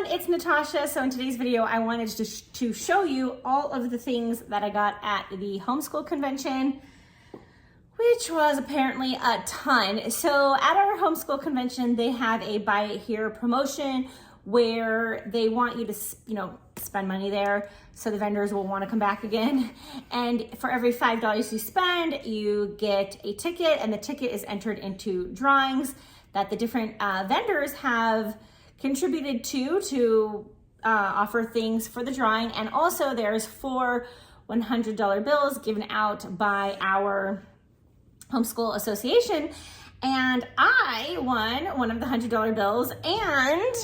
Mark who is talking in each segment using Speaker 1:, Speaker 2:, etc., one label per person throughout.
Speaker 1: it's Natasha. So in today's video, I wanted to show you all of the things that I got at the homeschool convention, which was apparently a ton. So at our homeschool convention, they have a buy it here promotion where they want you to, spend money there so the vendors will want to come back again. And for every $5 you spend, you get a ticket, and the ticket is entered into drawings that the different vendors have contributed to offer things for the drawing. And also there's 4 $100 bills given out by our homeschool association. And I won one of the $100 bills, and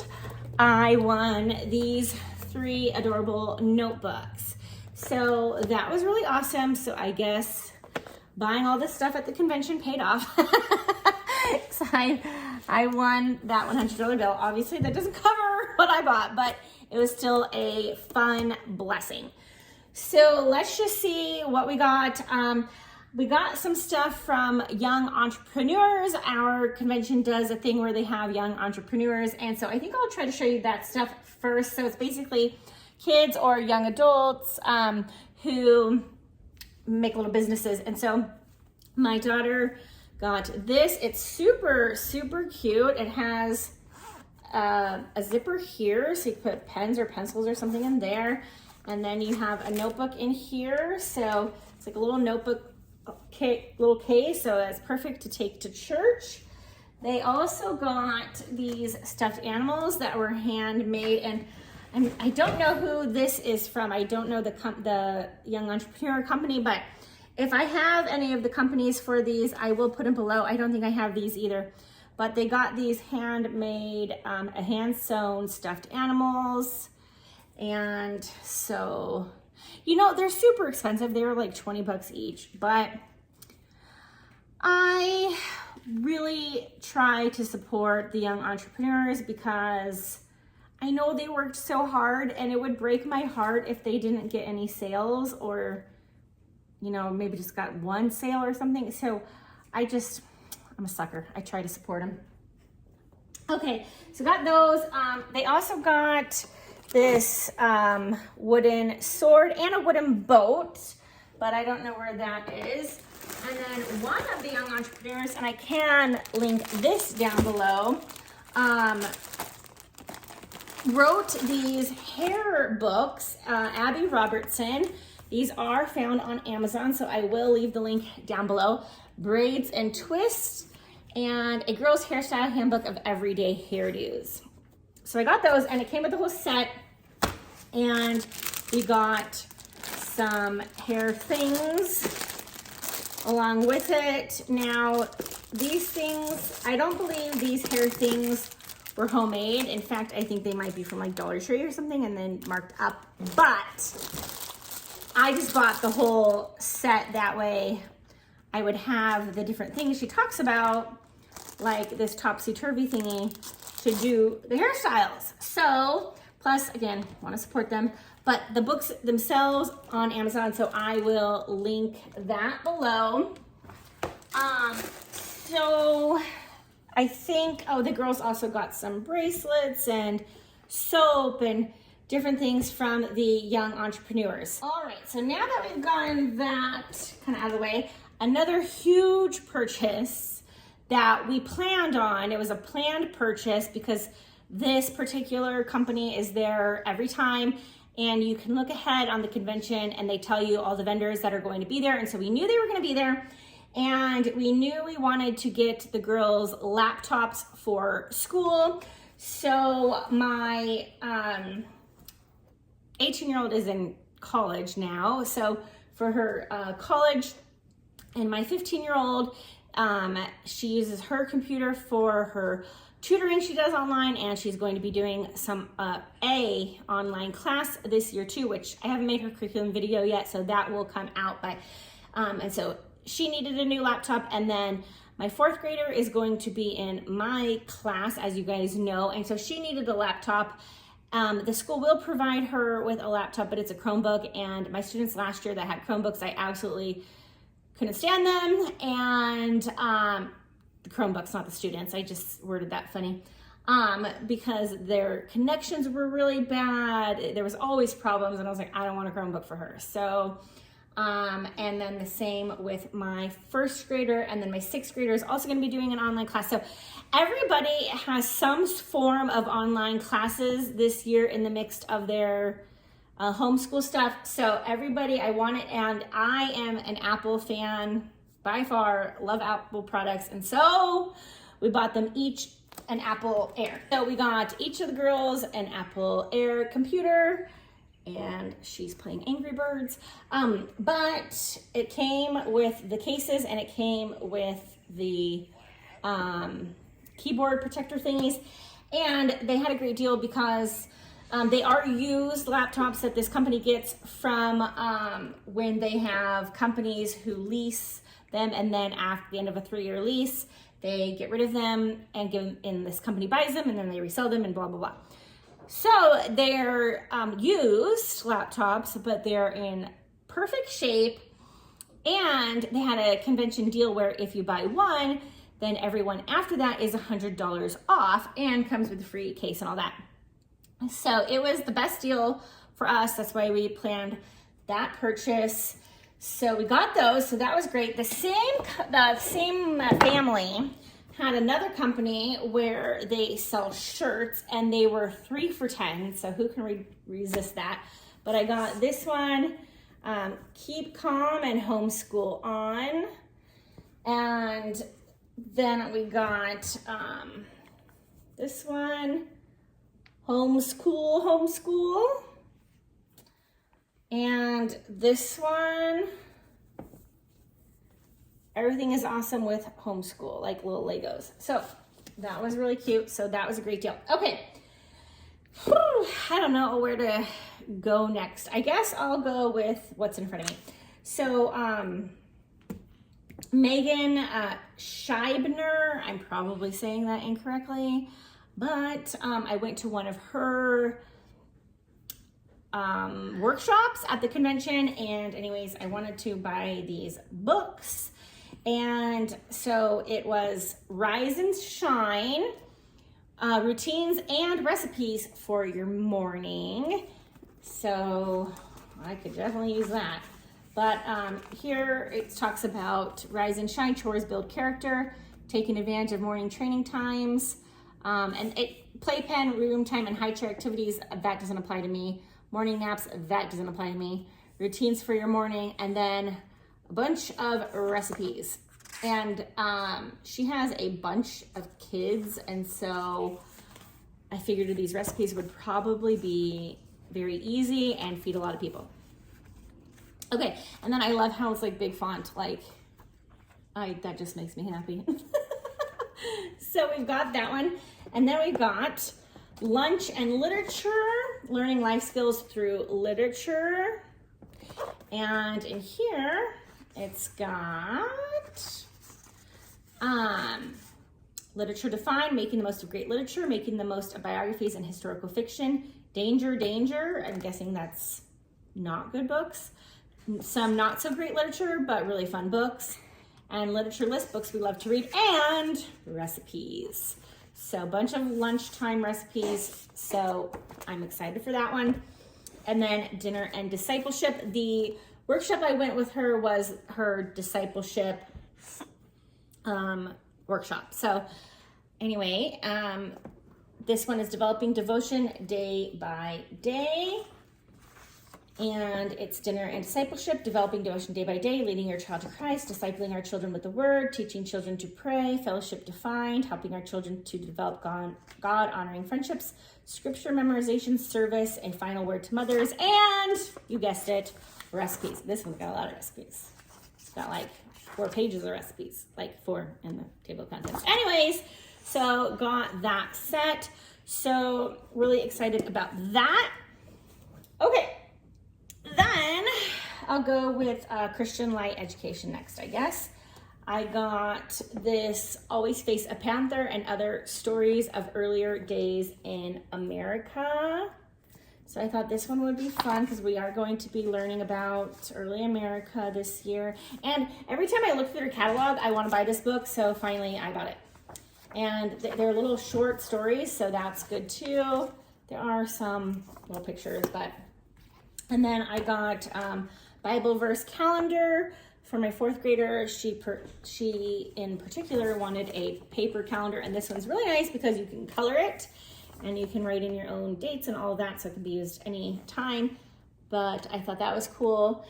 Speaker 1: I won these 3 adorable notebooks. So that was really awesome. So I guess buying all this stuff at the convention paid off. So I won that $100 bill. Obviously that doesn't cover what I bought, but it was still a fun blessing. So let's just see what we got. We got some stuff from young entrepreneurs. Our convention does a thing where they have young entrepreneurs. And so I think I'll try to show you that stuff first. So it's basically kids or young adults who make little businesses. And so my daughter got this. It's super, super cute. It has a zipper here, so you can put pens or pencils or something in there. And then you have a notebook in here. So it's like a little notebook little case, so it's perfect to take to church. They also got these stuffed animals that were handmade, and I don't know who this is from. I don't know the young entrepreneur company, but if I have any of the companies for these, I will put them below. I don't think I have these either, but they got these handmade, hand-sewn stuffed animals. And so, they're super expensive. They were like 20 bucks each, but I really try to support the young entrepreneurs because I know they worked so hard, and it would break my heart if they didn't get any sales, or maybe just got one sale or something. So I'm a sucker. I try to support them. Okay, so got those. They also got this wooden sword and a wooden boat, but I don't know where that is. And then one of the young entrepreneurs, and I can link this down below, wrote these hair books, Abby Robertson. These are found on Amazon, so I will leave the link down below. Braids and Twists, and a girl's hairstyle handbook of everyday hairdos. So I got those, and it came with the whole set, and we got some hair things along with it. Now, these things, I don't believe these hair things were homemade. In fact, I think they might be from like Dollar Tree or something and then marked up, but I just bought the whole set. That way I would have the different things she talks about, like this topsy-turvy thingy, to do the hairstyles. So, plus, again, want to support them, but the books themselves on Amazon, so I will link that below. So I think, the girls also got some bracelets and soap and different things from the young entrepreneurs. All right, so now that we've gotten that kind of out of the way, another huge purchase that we planned on. It was a planned purchase because this particular company is there every time, and you can look ahead on the convention and they tell you all the vendors that are going to be there. And so we knew they were going to be there, and we knew we wanted to get the girls laptops for school. So my 18-year-old is in college now. So for her college, and my 15-year-old, she uses her computer for her tutoring she does online, and she's going to be doing some a online class this year too, which I haven't made her curriculum video yet, so that will come out. But and so she needed a new laptop, and then my 4th grader is going to be in my class, as you guys know, and so she needed a laptop. The school will provide her with a laptop, but it's a Chromebook, and my students last year that had Chromebooks, I absolutely couldn't stand them, and the Chromebooks, not the students. I just worded that funny. because their connections were really bad. There was always problems, and I was like, I don't want a Chromebook for her. So, and then the same with my first grader, and then my sixth grader is also going to be doing an online class. So everybody has some form of online classes this year in the mix of their homeschool stuff. So everybody, I want it, and I am an Apple fan by far, love Apple products, and so we bought them each an Apple Air. So we got each of the girls an Apple Air computer, and she's playing Angry Birds. But it came with the cases, and it came with the keyboard protector thingies, and they had a great deal because they are used laptops that this company gets from when they have companies who lease them, and then at the end of a 3-year lease, they get rid of them and give them, and this company buys them, and then they resell them, and blah, blah, blah. So they're used laptops, but they're in perfect shape, and they had a convention deal where if you buy one, then everyone after that is $100 off and comes with a free case and all that. So it was the best deal for us. That's why we planned that purchase. So we got those, so that was great. The same family had another company where they sell shirts, and they were 3 for $10, so who can resist that? But I got this one, Keep Calm and Homeschool On, and then we got this one, Homeschool, and this one, Everything is Awesome with Homeschool, like little Legos. So that was really cute. So that was a great deal. Okay. Whew, I don't know where to go next. I guess I'll go with what's in front of me. So Megan Scheibner, I'm probably saying that incorrectly, but I went to one of her workshops at the convention, and anyways, I wanted to buy these books, and so it was Rise and Shine, routines and recipes for your morning. So I could definitely use that. But here it talks about Rise and Shine, chores build character, taking advantage of morning training times, and playpen, room time, and high chair activities, that doesn't apply to me. Morning naps, that doesn't apply to me. Routines for your morning, and then a bunch of recipes. And she has a bunch of kids, and so I figured these recipes would probably be very easy and feed a lot of people. Okay, and then I love how it's like big font, like that just makes me happy. So we've got that one, and then we got Lunch and Literature, learning life skills through literature. And in here, it's got literature defined, making the most of great literature, making the most of biographies and historical fiction, danger, I'm guessing that's not good books, some not so great literature, but really fun books, and literature list, books we love to read, and recipes. So a bunch of lunchtime recipes, so I'm excited for that one. And then dinner and discipleship. The workshop I went with her was her discipleship workshop. So anyway, this one is developing devotion day by day. And it's dinner and discipleship, developing devotion day by day, leading your child to Christ, discipling our children with the word, teaching children to pray, fellowship defined, helping our children to develop God-honoring friendships, scripture memorization, service, a final word to mothers, and you guessed it, recipes. This one's got a lot of recipes. It's got like 4 pages of recipes, like 4 in the table of contents. Anyways, so got that set. So really excited about that. Okay. Then I'll go with Christian Light Education next, I guess. I got this Always Face a Panther and Other Stories of Earlier Days in America. So I thought this one would be fun because we are going to be learning about early America this year. And every time I look through their catalog, I want to buy this book, so finally I got it. And they're little short stories, so that's good too. There are some little pictures, and then I got Bible verse calendar for my 4th grader. She in particular wanted a paper calendar, and this one's really nice because you can color it and you can write in your own dates and all of that, so it can be used any time. But I thought that was cool.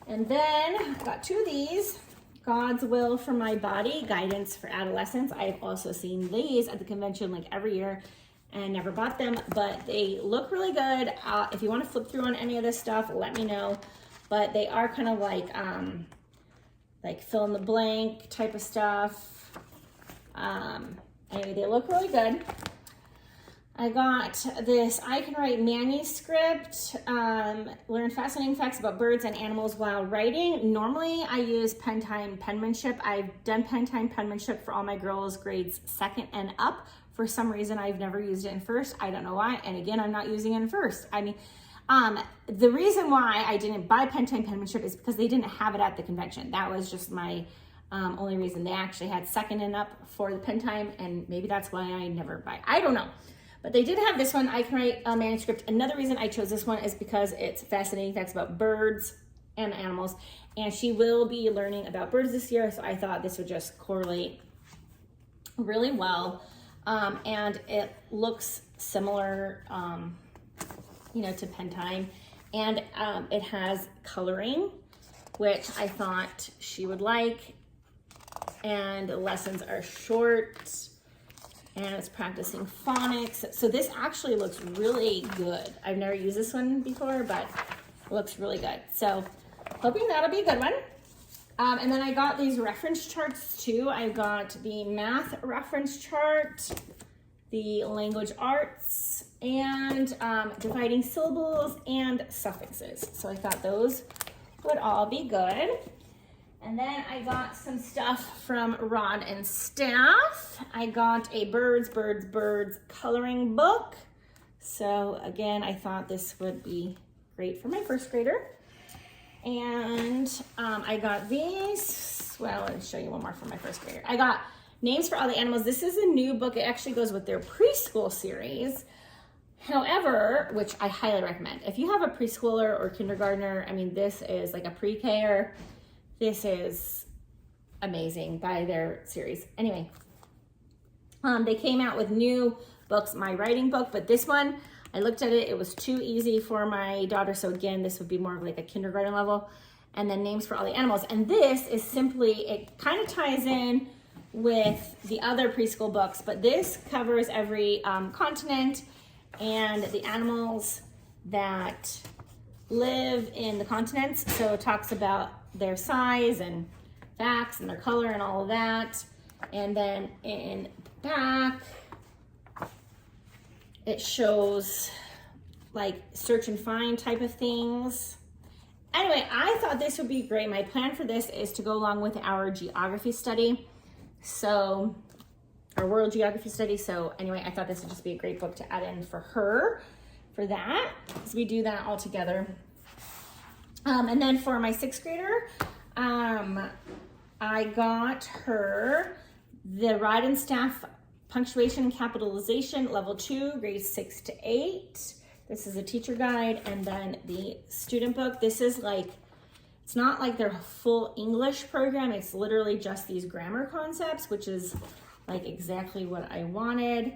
Speaker 1: And then I got 2 of these, God's Will for My Body, Guidance for Adolescents. I've also seen these at the convention like every year and never bought them, but they look really good. If you want to flip through on any of this stuff, let me know. But they are kind of like fill in the blank type of stuff. Anyway, they look really good. I got this I Can Write manuscript, learn fascinating facts about birds and animals while writing. Normally I use pen time penmanship. I've done pen time penmanship for all my girls grades 2nd and up. For some reason, I've never used it in 1st. I don't know why. And again, I'm not using it in 1st. I mean, the reason why I didn't buy pen time penmanship is because they didn't have it at the convention. That was just my only reason. They actually had 2nd and up for the pen time, and maybe that's why I never buy. I don't know. But they did have this one, I Can Write a manuscript. Another reason I chose this one is because it's fascinating facts about birds and animals. And she will be learning about birds this year, so I thought this would just correlate really well. And it looks similar, to pen time. And it has coloring, which I thought she would like. And the lessons are short. And it's practicing phonics. So this actually looks really good. I've never used this one before, but it looks really good. So hoping that'll be a good one. And then I got these reference charts too. I got the math reference chart, the language arts, and dividing syllables and suffixes. So I thought those would all be good. And then I got some stuff from Rod and Staff. I got a birds coloring book. So again, I thought this would be great for my 1st grader. And I got these. Well, let me show you one more for my 1st grader. I got Names for All the Animals. This is a new book. It actually goes with their preschool series. However, which I highly recommend. If you have a preschooler or kindergartner, I mean, this is like a pre-K-er. This is amazing by their series. Anyway, they came out with new books, my writing book, but this one, I looked at it, it was too easy for my daughter. So again, this would be more of like a kindergarten level. And then Names for All the Animals. And this is simply, it kind of ties in with the other preschool books, but this covers every continent and the animals that live in the continents. So it talks about their size and facts and their color and all of that. And then in back, it shows like search and find type of things. Anyway, I thought this would be great. My plan for this is to go along with our geography study. So our world geography study. So anyway, I thought this would just be a great book to add in for her for that, because we do that all together. And then for my 6th grader, I got her the Rod and Staff Punctuation and Capitalization Level 2, grades 6 to 8. This is a teacher guide. And then the student book. This is like, it's not like their full English program. It's literally just these grammar concepts, which is like exactly what I wanted.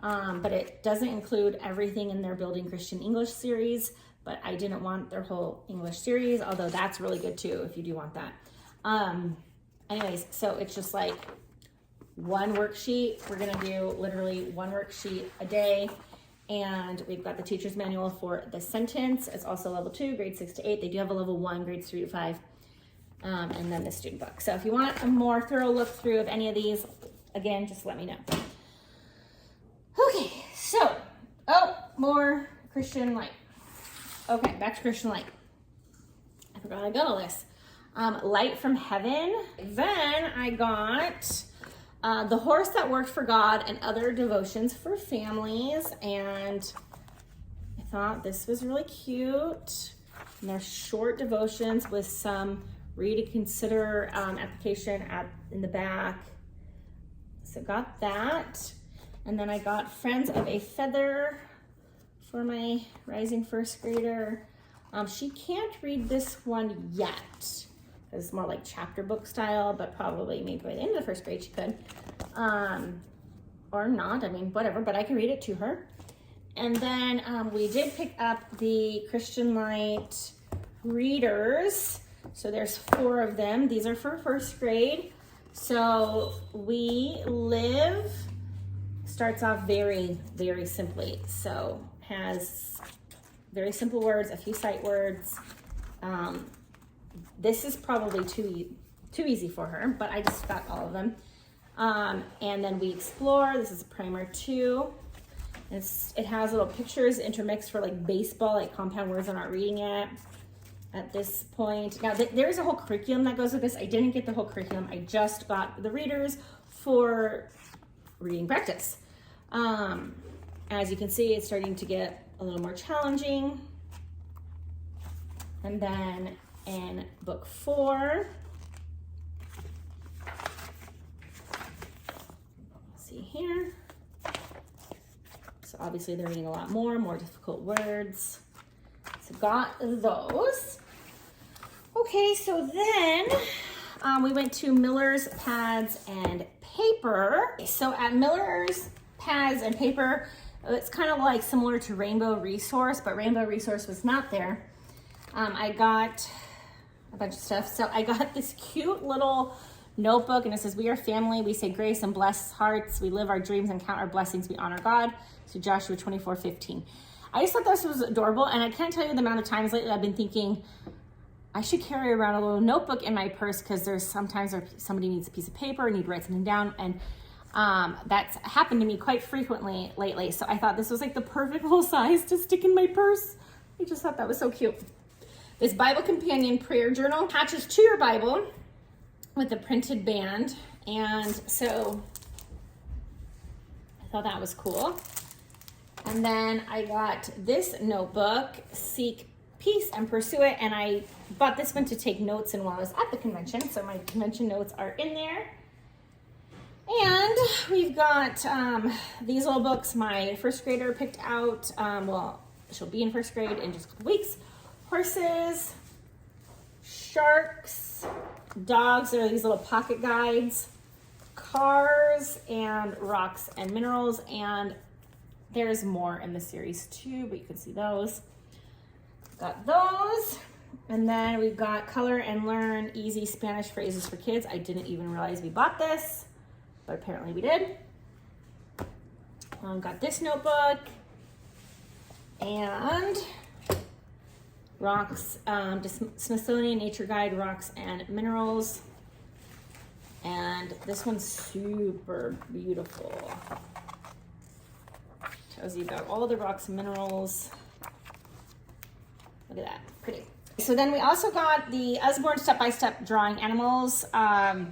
Speaker 1: But it doesn't include everything in their Building Christian English series. But I didn't want their whole English series, although that's really good too if you do want that. Anyways, so it's just like one worksheet. We're gonna do literally one worksheet a day. And we've got the teacher's manual for the sentence. It's also level 2, grades 6 to 8. They do have a level 1, grades 3 to 5. And then the student book. So if you want a more thorough look through of any of these, again, just let me know. Okay, so, more Christian Light. Okay, back to Christian Light. I forgot I got all this. Light from Heaven. Then I got The Horse That Worked for God and Other Devotions for Families. And I thought this was really cute. And they're short devotions with some read and consider application in the back. so got that. And then I got Friends of a Feather for my rising first grader. She can't read this one yet. It's more like chapter book style, but probably maybe by the end of the first grade she could. Or not, I mean, whatever, but I can read it to her. And then we did pick up the Christian Light readers. So there's 4 of them. These are for first grade. So We Live starts off very, very simply. So has very simple words, a few sight words. This is probably too easy for her, but I just got all of them. And then We Explore. This is a primer 2. It has little pictures intermixed for like baseball, like compound words I'm not reading yet at this point. Now there's a whole curriculum that goes with this. I didn't get the whole curriculum. I just got the readers for reading practice. As you can see, it's starting to get a little more challenging. And then in book 4, see here. So obviously they're reading a lot more difficult words. So got those. Okay, so then we went to Miller's Pads and Paper. So at Miller's Pads and Paper, it's kind of like similar to Rainbow Resource, but Rainbow Resource was not there. I got a bunch of stuff. So I got this cute little notebook, and it says, "We are family. We say grace and bless hearts. We live our dreams and count our blessings. We honor God." So Joshua 24:15. I just thought this was adorable, and I can't tell you the amount of times lately I've been thinking I should carry around a little notebook in my purse, because there's sometimes somebody needs a piece of paper, need to write something down, and that's happened to me quite frequently lately. So I thought this was like the perfect little size to stick in my purse. I just thought that was so cute. This Bible Companion Prayer Journal attaches to your Bible with a printed band, and so I thought that was cool. And then I got this notebook, Seek Peace and Pursue It, and I bought this one to take notes in while I was at the convention, so my convention notes are in there. And we've got these little books my first grader picked out. Well, she'll be in first grade in just a couple weeks. Horses, sharks, dogs, there are these little pocket guides, cars, and rocks and minerals, and there's more in the series too, but you can see those. Got those. And then we've got Color and Learn Easy Spanish Phrases for Kids. I didn't even realize we bought this, but apparently we did. Got this notebook and rocks, Smithsonian Nature Guide, Rocks and Minerals. And this one's super beautiful. Tells you about all the rocks and minerals. Look at that, pretty. So then we also got the Usborne Step-by-Step Drawing Animals. My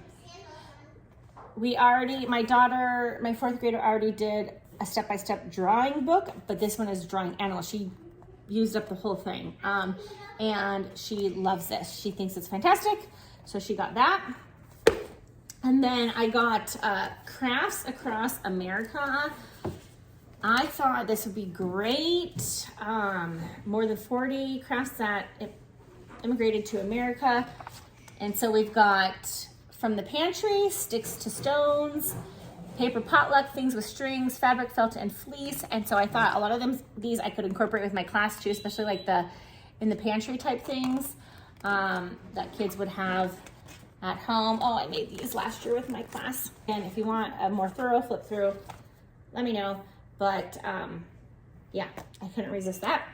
Speaker 1: fourth grader already did a step-by-step drawing book, but this one is drawing animals. She used up the whole thing, and she loves this. She thinks it's fantastic, so she got that. And then I got Crafts Across America. I thought this would be great. More than 40 crafts that immigrated to America. And so we've got From the Pantry, Sticks to Stones, Paper Potluck, Things with Strings, Fabric, Felt, and Fleece. And so I thought a lot of these I could incorporate with my class too, especially like the in the pantry type things that kids would have at home. Oh, I made these last year with my class. And if you want a more thorough flip through, let me know. But yeah, I couldn't resist that.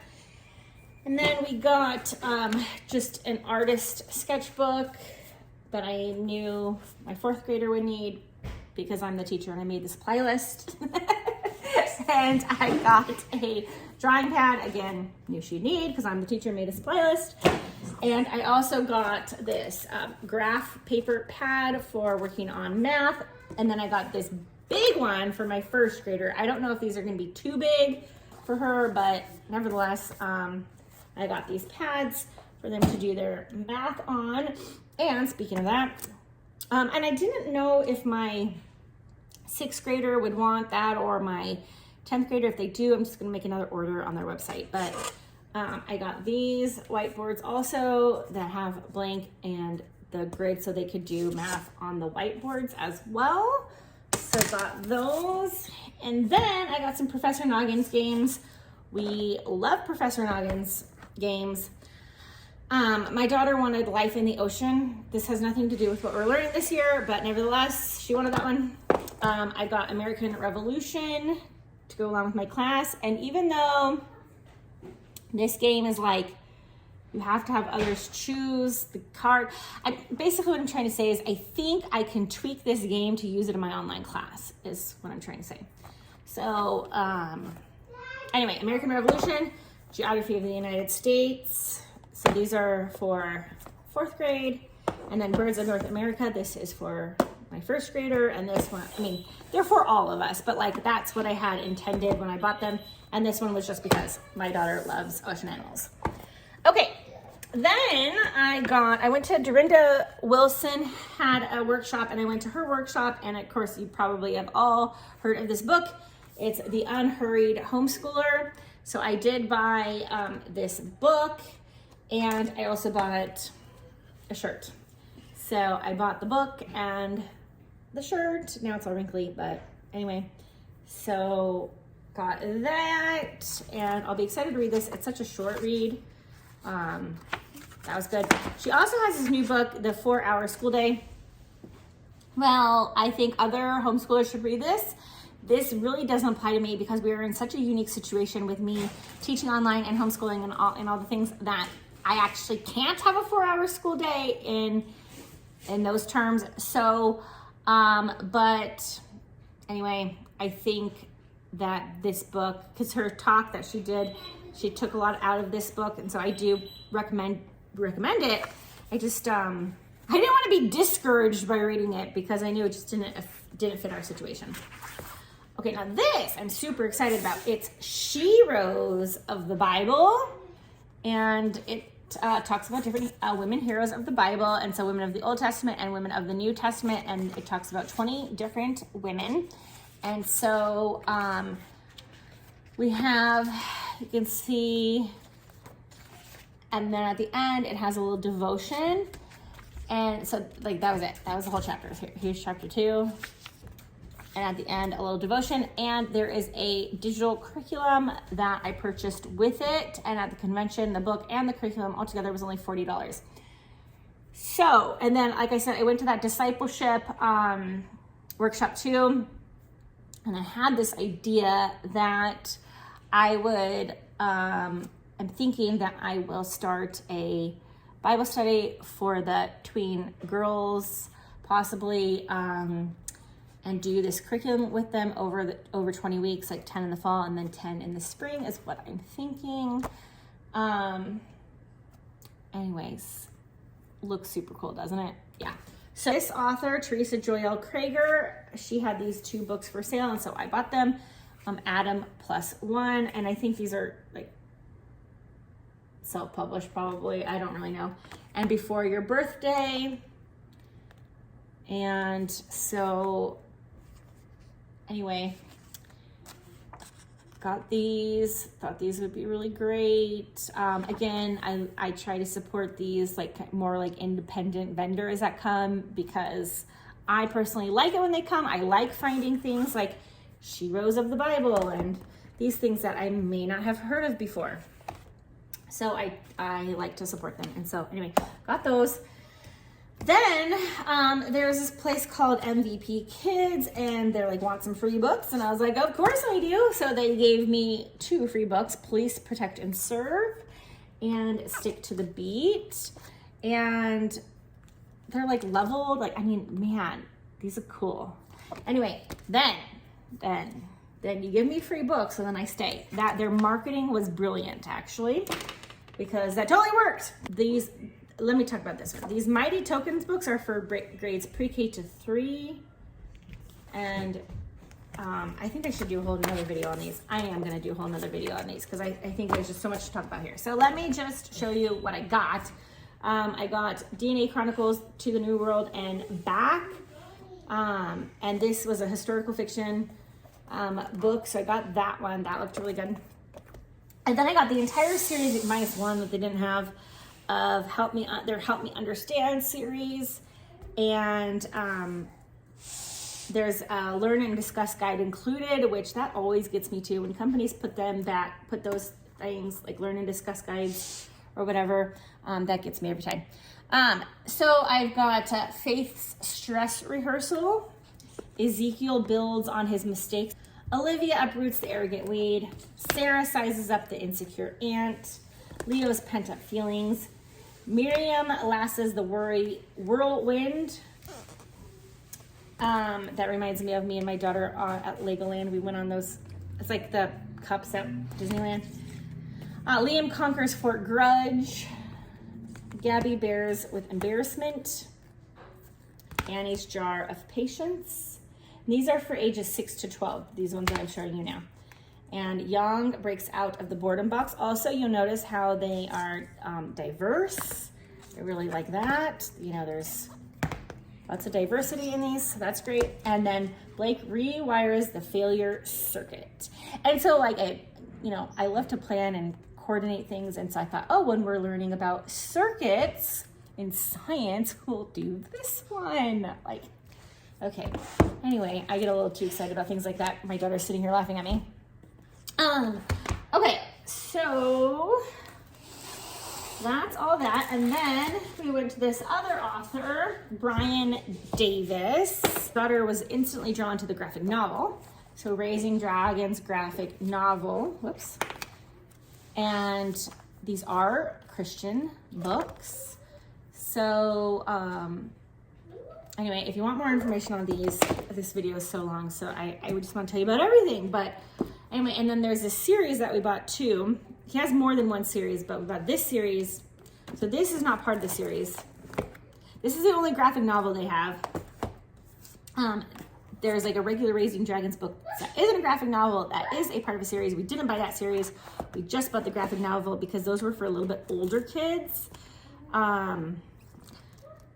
Speaker 1: And then we got just an artist sketchbook that I knew my fourth grader would need because I'm the teacher and I made the supply list. And I got a drawing pad, again, knew she'd need because I'm the teacher, made a supply list. And I also got this graph paper pad for working on math. And then I got this big one for my first grader. I don't know if these are going to be too big for her, but nevertheless, I got these pads for them to do their math on. And speaking of that, and I didn't know if my 6th grader would want that, or my 10th grader. If they do, I'm just gonna make another order on their website. But I got these whiteboards also that have blank and the grid so they could do math on the whiteboards as well. So got those. And then I got some Professor Noggins games. We love Professor Noggins games. My daughter wanted Life in the Ocean. This has nothing to do with what we're learning this year, but nevertheless, she wanted that one. I got American Revolution to go along with my class. And even though this game is like, you have to have others choose the card. Basically what I'm trying to say is I think I can tweak this game to use it in my online class, is what I'm trying to say. So anyway, American Revolution, Geography of the United States. So these are for 4th grade. And then Birds of North America, this is for my 1st grader. And this one, I mean, they're for all of us, but like that's what I had intended when I bought them. And this one was just because my daughter loves ocean animals. Okay, then I went to Dorinda Wilson, had a workshop, and I went to her workshop, and of course you probably have all heard of this book. It's The Unhurried Homeschooler. So I did buy this book, and I also bought a shirt. So I bought the book and the shirt. Now it's all wrinkly, but anyway, so got that, and I'll be excited to read this. It's such a short read. That was good. She also has this new book, The 4-Hour School Day. Well, I think other homeschoolers should read this. This really doesn't apply to me because we are in such a unique situation with me teaching online and homeschooling and all the things that I actually can't have a 4-hour school day in those terms. So, but anyway, I think that this book, because her talk that she did, she took a lot out of this book, and so I do recommend it. I just I didn't want to be discouraged by reading it because I knew it just didn't fit our situation. Okay, now this I'm super excited about. It's Sheroes of the Bible, and it talks about different women heroes of the Bible, and so women of the Old Testament and women of the New Testament, and it talks about 20 different women. And so we have, you can see, and then at the end it has a little devotion, and so like that was it. That was the whole chapter. Here's chapter 2, and at the end a little devotion, and there is a digital curriculum that I purchased with it, and at the convention the book and the curriculum altogether was only $40. So, and then like I said, I went to that discipleship workshop too, and I had this idea that I would, I'm thinking that I will start a Bible study for the tween girls, possibly, and do this curriculum with them over 20 weeks, like 10 in the fall and then 10 in the spring is what I'm thinking. Anyways, looks super cool, doesn't it? Yeah. So this author, Teresa Joyelle Krager, she had these 2 books for sale, and so I bought them, Adam Plus One, and I think these are like self-published probably, I don't really know, and Before Your Birthday. And so anyway, got these, thought these would be really great. Again, I try to support these like more like independent vendors that come because I personally like it when they come. I like finding things like Sheroes of the Bible and these things that I may not have heard of before. So I like to support them. And so anyway, got those. Then there's this place called MVP Kids, and they're like, want some free books? And I was like, of course I do. So they gave me 2 free books, Police, Protect, and Serve, and Stick to the Beat. And they're like leveled, like, I mean, man, these are cool. Anyway, then you give me free books, and then I stay. That their marketing was brilliant, actually, because that totally worked. Let me talk about this one. These Mighty Tokens books are for grades pre-K to 3. And I think I should do a whole nother video on these. I am going to do a whole nother video on these because I think there's just so much to talk about here. So let me just show you what I got. I got DNA Chronicles to the New World and Back. And this was a historical fiction book, so I got that one. That looked really good. And then I got the entire series minus one that they didn't have of their Help Me Understand series. And there's a Learn and Discuss guide included, which that always gets me too. When companies put those things like Learn and Discuss guides or whatever, that gets me every time. So I've got Faith's Stress Rehearsal, Ezekiel Builds on His Mistakes, Olivia Uproots the Arrogant Weed, Sarah Sizes Up the Insecure Ant, Leo's Pent Up Feelings, Miriam lasses the whirlwind. That reminds me of me and my daughter at Legoland. We went on those, it's like the cups at Disneyland. Liam conquers Fort Grudge. Gabby bears with embarrassment. Annie's Jar of Patience. And these are for ages 6 to 12, these ones that I'm showing you now. And Yang breaks out of the boredom box. Also, you'll notice how they are diverse. I really like that. You know, there's lots of diversity in these, so that's great. And then Blake rewires the failure circuit. And so like, I love to plan and coordinate things. And so I thought, oh, when we're learning about circuits in science, we'll do this one. Like, okay. Anyway, I get a little too excited about things like that. My daughter's sitting here laughing at me. Okay, so that's all that. And then we went to this other author, Brian Davis. Daughter was instantly drawn to the graphic novel. So Raising Dragons graphic novel. Whoops. And these are Christian books. So, anyway, if you want more information on these, this video is so long, so I would just want to tell you about everything. But anyway, and then there's this series that we bought too. He has more than one series, but we bought this series. So this is not part of the series. This is the only graphic novel they have. There's like a regular Raising Dragons book that isn't a graphic novel, that is a part of a series. We didn't buy that series. We just bought the graphic novel because those were for a little bit older kids. And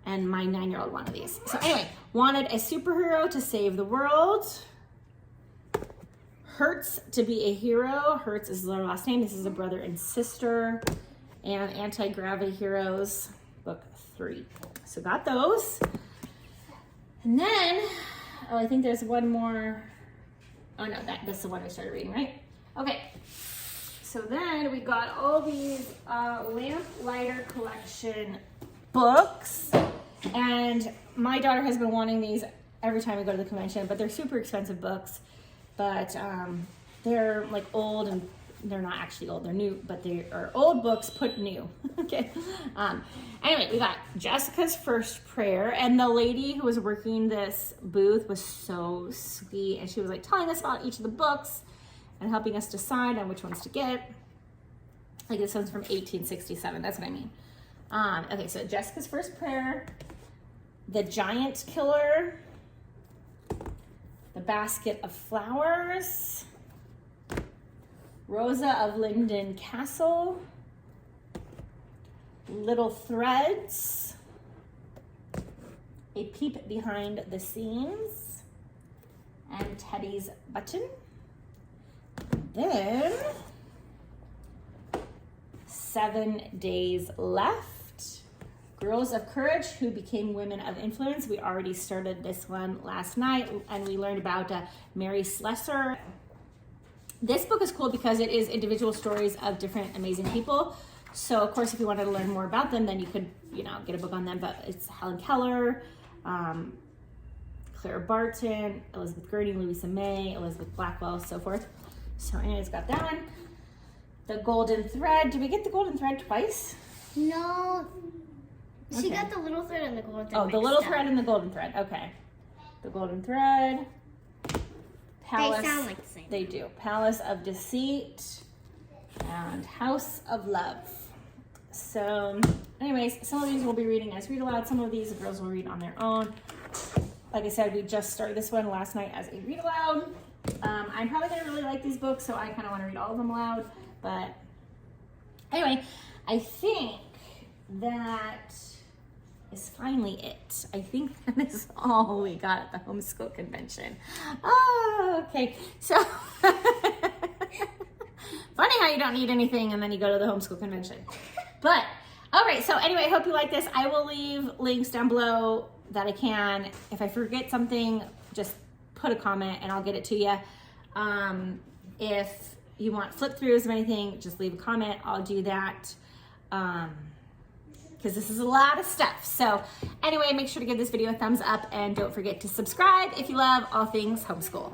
Speaker 1: my 9-year-old wanted these. So anyway, wanted a superhero to save the world. Hurts to be a hero. Hurts is their last name. This is a brother and sister. And Anti-Gravity Heroes, book 3. So got those. And then, oh, I think there's one more. Oh no, that's the one I started reading, right? Okay. So then we got all these Lamplighter collection books. And my daughter has been wanting these every time we go to the convention, but they're super expensive books. But they're like old, and they're not actually old, they're new, but they are old books put new. Okay. Anyway, we got Jessica's First Prayer, and the lady who was working this booth was so sweet, and she was like telling us about each of the books and helping us decide on which ones to get. Like this one's from 1867, that's what I mean. Okay, so Jessica's First Prayer, The Giant Killer, The Basket of Flowers, Rosa of Linden Castle, Little Threads, A Peep Behind the Scenes, and Teddy's Button. Then 7 Days Left, Girls of Courage Who Became Women of Influence. We already started this one last night, and we learned about Mary Slessor. This book is cool because it is individual stories of different amazing people. So of course, if you wanted to learn more about them, then you could, get a book on them. But it's Helen Keller, Clara Barton, Elizabeth Gurney, Louisa May, Elizabeth Blackwell, so forth. So anyways, got that one. The Golden Thread. Did we get the Golden Thread twice?
Speaker 2: No.
Speaker 1: Okay.
Speaker 2: She got the little thread and the golden thread.
Speaker 1: Oh, the little thread and the golden thread. Okay. The Golden Thread. Palace.
Speaker 2: They sound like the same.
Speaker 1: They do. Palace of Deceit and House of Love. So anyways, some of these we'll be reading as read aloud. Some of these the girls will read on their own. Like I said, we just started this one last night as a read aloud. I'm probably going to really like these books, so I kind of want to read all of them aloud. But anyway, I think that is finally it. I think that is all we got at the homeschool convention. Oh, okay. So funny how you don't need anything and then you go to the homeschool convention. But all right, so anyway, I hope you like this. I will leave links down below that I can. If I forget something, just put a comment and I'll get it to you. If you want flip throughs of anything, just leave a comment. I'll do that. Because this is a lot of stuff. So anyway, make sure to give this video a thumbs up and don't forget to subscribe if you love all things homeschool.